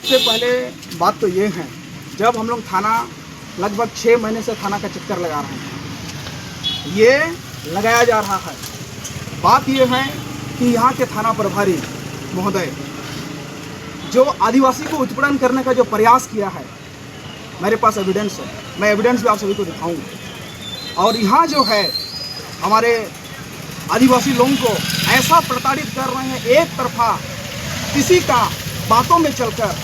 सबसे पहले बात तो ये है, जब हम लोग थाना लगभग 6 महीने से थाना का चक्कर लगा रहे हैं, ये लगाया जा रहा है। बात ये है कि यहाँ के थाना प्रभारी महोदय जो आदिवासी को उत्पीड़न करने का जो प्रयास किया है, मेरे पास एविडेंस है, मैं एविडेंस भी आप सभी को दिखाऊंगा। और यहाँ जो है हमारे आदिवासी लोगों को ऐसा प्रताड़ित कर रहे हैं, एक तरफा किसी का बातों में चलकर,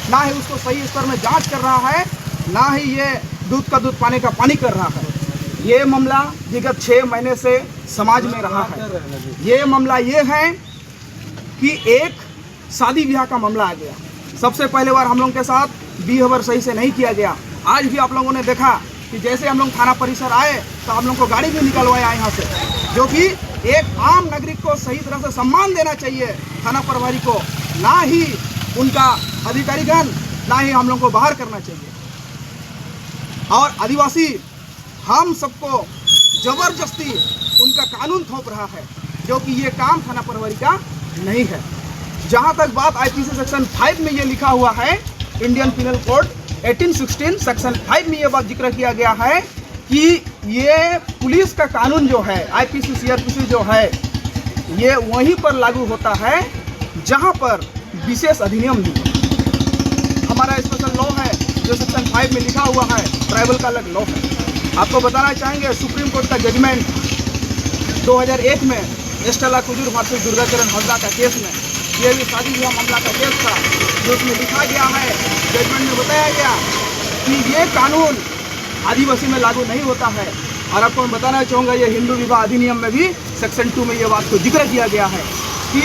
ना ही उसको सही स्तर में जांच कर रहा है, ना ही ये दूध का दूध पानी का पानी कर रहा है। ये मामला विगत 6 महीने से समाज में रहा है। ये मामला ये है कि एक शादी ब्याह का मामला आ गया। सबसे पहले बार हम लोगों के साथ बिहेवियर सही से नहीं किया गया। आज भी आप लोगों ने देखा कि जैसे हम लोग थाना परिसर आए तो हम लोग को गाड़ी भी निकलवाया यहाँ से, जो कि एक आम नागरिक को सही तरह से सम्मान देना चाहिए थाना प्रभारी को, ना ही उनका अधिकारीगण, ना ही हम लोग को बाहर करना चाहिए। और आदिवासी हम सबको जबरदस्ती उनका कानून थोप रहा है, जो कि ये काम थाना प्रभारी का नहीं है। जहाँ तक बात आईपीसी सेक्शन 5 में ये लिखा हुआ है, इंडियन पिनल कोड 1816 सेक्शन 5 में ये बात जिक्र किया गया है कि ये पुलिस का कानून जो है, आईपीसी सीआरपीसी जो है, ये वहीं पर लागू होता है जहाँ पर विशेष अधिनियम भी हमारा स्पेशल लॉ है, जो सेक्शन 5 में लिखा हुआ है, ट्राइबल का अलग लॉ है। आपको बताना चाहेंगे सुप्रीम कोर्ट का जजमेंट 2001 में एस्टेला कुजूर वर्सेस दुर्गाचरण हंसदा का केस में, ये भी शादी ब्याह मामला का केस था, जो उसमें लिखा गया है, जजमेंट में बताया गया कि ये कानून आदिवासी में लागू नहीं होता है। और आपको मैं बताना चाहूँगा, ये हिंदू विवाह अधिनियम में भी सेक्शन 2 में ये बात को जिक्र किया गया है कि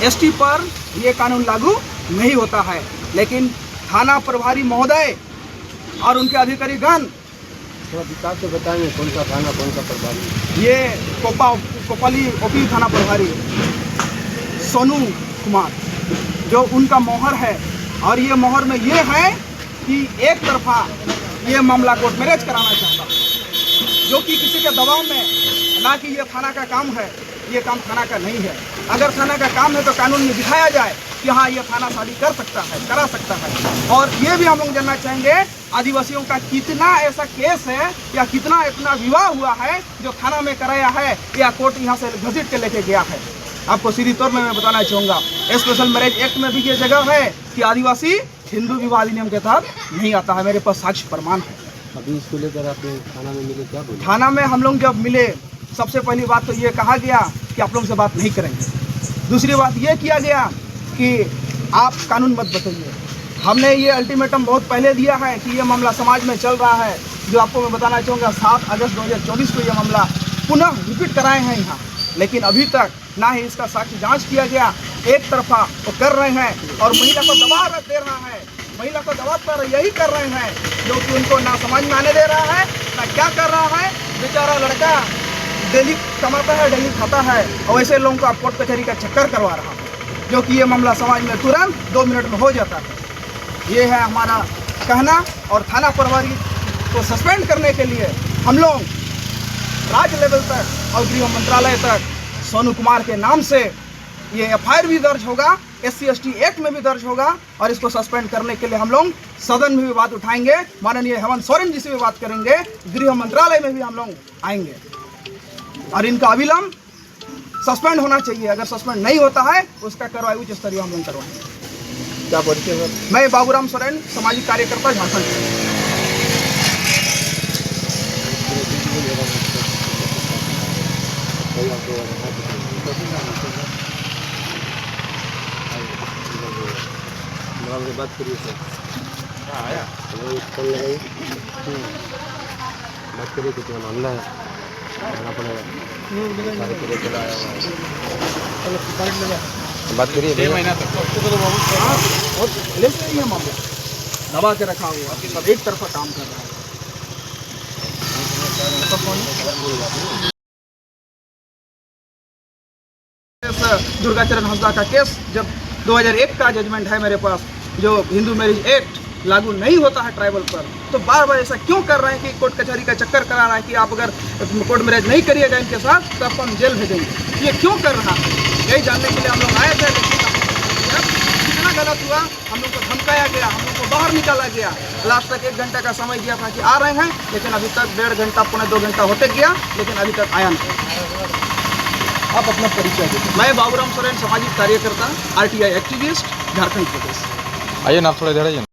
एसटी पर ये कानून लागू नहीं होता है। लेकिन थाना प्रभारी महोदय और उनके अधिकारीगण, थोड़ा विस्तार से बताएंगे कौन सा थाना, कौन सा प्रभारी? ये कोपाली ओपी थाना प्रभारी सोनू कुमार, जो उनका मोहर है। और ये मोहर में ये है कि एक तरफा ये मामला कोर्ट मैरिज कराना चाहता, जो कि किसी के दबाव में, ना कि ये थाना का काम है, ये काम थाना का नहीं है। अगर थाना का काम है तो कानून में दिखाया जाए कि हाँ, ये थाना शादी कर सकता है, करा सकता है। और ये भी हम लोग जानना चाहेंगे, आदिवासियों का कितना ऐसा केस है या कितना इतना विवाह हुआ है जो थाना में कराया है या कोर्ट यहाँ से घसीट के लेके गया है। आपको सीधी तौर में मैं बताना चाहूँगा, स्पेशल मैरिज एक्ट में भी ये जगह है कि आदिवासी हिंदू विवाह अधिनियम के तहत नहीं आता है। मेरे पास साक्ष्य प्रमाण है। अभी इसको लेकर आपने थाना में मिले, क्या बोले? थाना में हम लोग जब मिले, सबसे पहली बात तो ये कहा गया कि आप लोगों से बात नहीं करेंगे। दूसरी बात ये किया गया कि आप कानून मत बताइए। हमने ये अल्टीमेटम बहुत पहले दिया है कि ये मामला समाज में चल रहा है, जो आपको मैं बताना चाहूँगा 7 अगस्त 2024 को ये मामला पुनः रिपीट कराए हैं यहाँ, लेकिन अभी तक ना ही इसका साक्ष्य जांच किया गया। एक तरफा वो कर रहे हैं और महिला को दबाव दे रहा है, महिला को दबाव पर यही कर रहे हैं, जो कि उनको ना समझ में आने दे रहा है, ना क्या कर रहा है। बेचारा लड़का डेली कमाता है, डेली खाता है, और ऐसे लोगों को आप कोर्ट कचहरी का चक्कर करवा रहा है, जो कि ये मामला समाज में तुरंत 2 मिनट में हो जाता है। ये है हमारा कहना। और थाना प्रभारी को सस्पेंड करने के लिए हम लोग राज्य लेवल तक और गृह मंत्रालय तक सोनू कुमार के नाम से ये एफआईआर भी दर्ज होगा, SC/ST एक्ट में भी दर्ज होगा, और इसको सस्पेंड करने के लिए हम लोग सदन में भी बात उठाएंगे, माननीय हेमंत सोरेन जी से भी बात करेंगे, गृह मंत्रालय में भी हम लोग आएंगे, और इनका अविलंब सस्पेंड होना चाहिए। अगर सस्पेंड नहीं होता है उसका कार्रवाई उच्च स्तरीय हम लोग करवाएंगे। क्या बोलते हैं? मैं बाबूराम सोरेन, सामाजिक कार्यकर्ता, झारखंड। बात करिए सर। आया कल लगाइए, बात करिए, कितना मामला है, आना पड़ेगा, चला आया हुआ है, बात करिए। 6 महीना तक बहुत पहले से ये मामला दबा के रखा हुआ, सब एक तरफा काम कर रहा है। दुर्गाचरण हंसदा का केस, जब 2001 का जजमेंट है मेरे पास, जो हिंदू मैरिज एक्ट लागू नहीं होता है ट्राइबल पर, तो बार बार ऐसा क्यों कर रहे हैं कि कोर्ट कचहरी का चक्कर करा रहा है कि आप अगर कोर्ट मैरिज नहीं करिएगा इनके साथ तो आपको हम जेल भेजेंगे। ये क्यों कर रहा है, यही जानने के लिए हम लोग आए थे। लेकिन कितना गलत हुआ, हम लोग को धमकाया गया, हम लोग को बाहर निकाला गया। लास्ट तक 1 घंटा का समय दिया था कि आ रहे हैं, लेकिन अभी तक 1.5 घंटा, पौने 2 घंटा होते गया, लेकिन अभी तक आया नहीं। आप अपना परिचय दें। मैं बाबूराम सोरेन, सामाजिक कार्यकर्ता, RTI एक्टिविस्ट, झारखंड प्रदेश। आइए ना, आप थोड़ा इधर आइए।